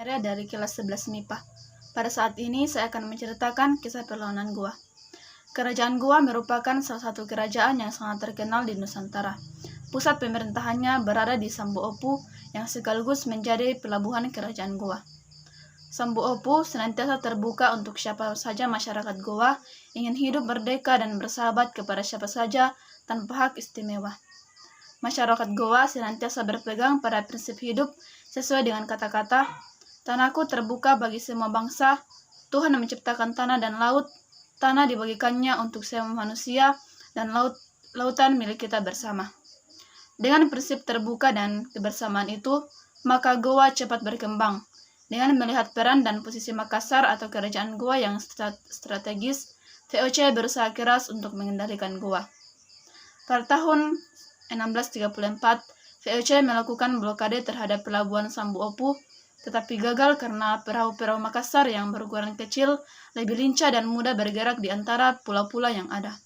Arya dari kelas 11 MIPA. Pada saat ini saya akan menceritakan kisah perlawanan Goa. Kerajaan Goa merupakan salah satu kerajaan yang sangat terkenal di Nusantara. Pusat pemerintahannya berada di Sambuopu yang sekaligus menjadi pelabuhan kerajaan Goa. Sambuopu senantiasa terbuka untuk siapa saja masyarakat Goa ingin hidup merdeka dan bersahabat kepada siapa saja tanpa hak istimewa. Masyarakat Goa senantiasa berpegang pada prinsip hidup sesuai dengan kata-kata, "Tanahku terbuka bagi semua bangsa, Tuhan menciptakan tanah dan laut, tanah dibagikannya untuk semua manusia, dan lautan milik kita bersama." Dengan prinsip terbuka dan kebersamaan itu, maka Goa cepat berkembang. Dengan melihat peran dan posisi Makassar atau kerajaan Goa yang strategis, VOC berusaha keras untuk mengendalikan Goa. Pada tahun 1634, VOC melakukan blokade terhadap pelabuhan Sambuopu, tetapi gagal karena perahu-perahu Makassar yang berukuran kecil lebih lincah dan mudah bergerak di antara pulau-pulau yang ada.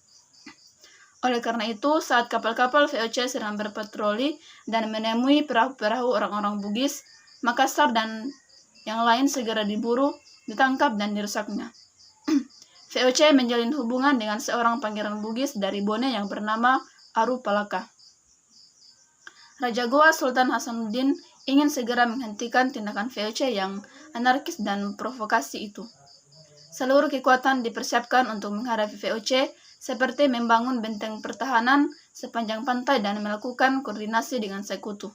Oleh karena itu, saat kapal-kapal VOC sedang berpatroli dan menemui perahu-perahu orang-orang Bugis, Makassar dan yang lain segera diburu, ditangkap dan dirusaknya. VOC menjalin hubungan dengan seorang pangeran Bugis dari Bone yang bernama Aru Palaka. Raja Goa Sultan Hasanuddin ingin segera menghentikan tindakan VOC yang anarkis dan provokasi itu. Seluruh kekuatan dipersiapkan untuk menghadapi VOC, seperti membangun benteng pertahanan sepanjang pantai dan melakukan koordinasi dengan sekutu.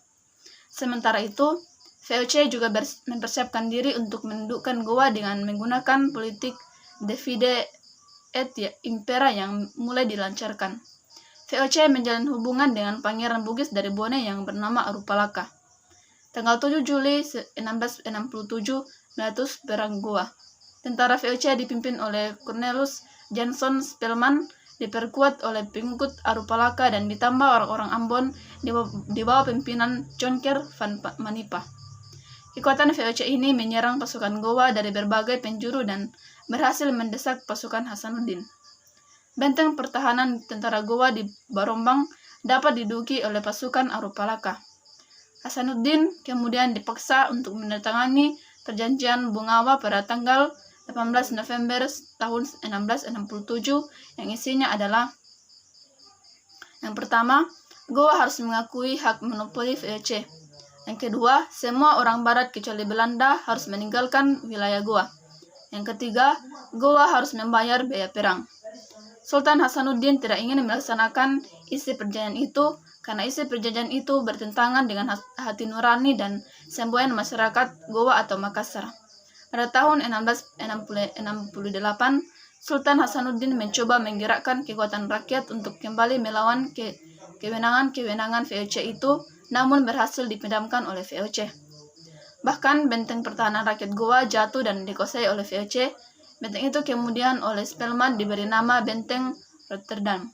Sementara itu, VOC juga mempersiapkan diri untuk menundukkan Goa dengan menggunakan politik divide et impera yang mulai dilancarkan. VOC menjalin hubungan dengan pangeran Bugis dari Bone yang bernama Aru Palaka. Tanggal 7 Juli 1667, meletus perang Goa. Tentara VOC dipimpin oleh Cornelius Johnson Spelman, diperkuat oleh pengikut Aru Palaka dan ditambah orang-orang Ambon di bawah pimpinan Chonker van Manipa. Kekuatan VOC ini menyerang pasukan Goa dari berbagai penjuru dan berhasil mendesak pasukan Hasanuddin. Benteng pertahanan tentara Goa di Barombang dapat diduduki oleh pasukan Aru Palaka. Hasanuddin kemudian dipaksa untuk menandatangani perjanjian Bungawa pada tanggal 18 November tahun 1667 yang isinya adalah: yang pertama, Goa harus mengakui hak monopoli VOC. Yang kedua, semua orang barat kecuali Belanda harus meninggalkan wilayah Goa. Yang ketiga, Goa harus membayar biaya perang. Sultan Hasanuddin tidak ingin melaksanakan isi perjanjian itu karena isi perjanjian itu bertentangan dengan hati nurani dan semboyan masyarakat Goa atau Makassar. Pada tahun 1668, Sultan Hasanuddin mencoba menggerakkan kekuatan rakyat untuk kembali melawan kewenangan VOC itu, namun berhasil dipendamkan oleh VOC. Bahkan benteng pertahanan rakyat Goa jatuh dan dikuasai oleh VOC. Benteng itu kemudian oleh Spelman diberi nama Benteng Rotterdam.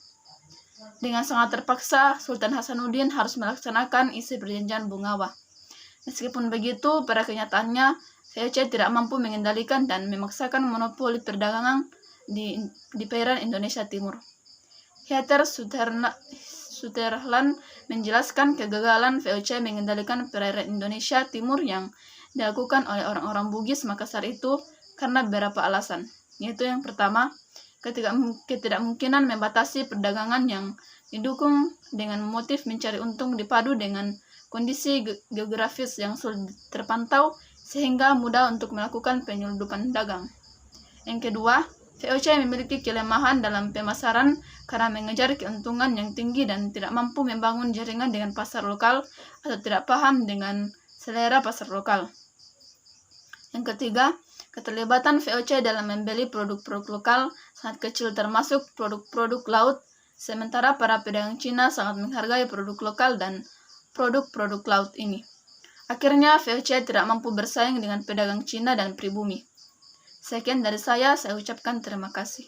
Dengan sangat terpaksa, Sultan Hasanuddin harus melaksanakan isi perjanjian Bungawa. Meskipun begitu, pada kenyataannya VOC tidak mampu mengendalikan dan memaksakan monopoli perdagangan di perairan Indonesia Timur. Heather Sutherland menjelaskan kegagalan VOC mengendalikan perairan Indonesia Timur yang dilakukan oleh orang-orang Bugis Makassar itu karena beberapa alasan, yaitu yang pertama, ketidakmungkinan membatasi perdagangan yang didukung dengan motif mencari untung dipadu dengan kondisi geografis yang sulit terpantau sehingga mudah untuk melakukan penyelundupan dagang. Yang kedua, VOC memiliki kelemahan dalam pemasaran karena mengejar keuntungan yang tinggi dan tidak mampu membangun jaringan dengan pasar lokal atau tidak paham dengan selera pasar lokal. Yang ketiga, keterlibatan VOC dalam membeli produk-produk lokal sangat kecil termasuk produk-produk laut, sementara para pedagang Cina sangat menghargai produk lokal dan produk-produk laut ini. Akhirnya VOC tidak mampu bersaing dengan pedagang Cina dan pribumi. Sekian dari saya ucapkan terima kasih.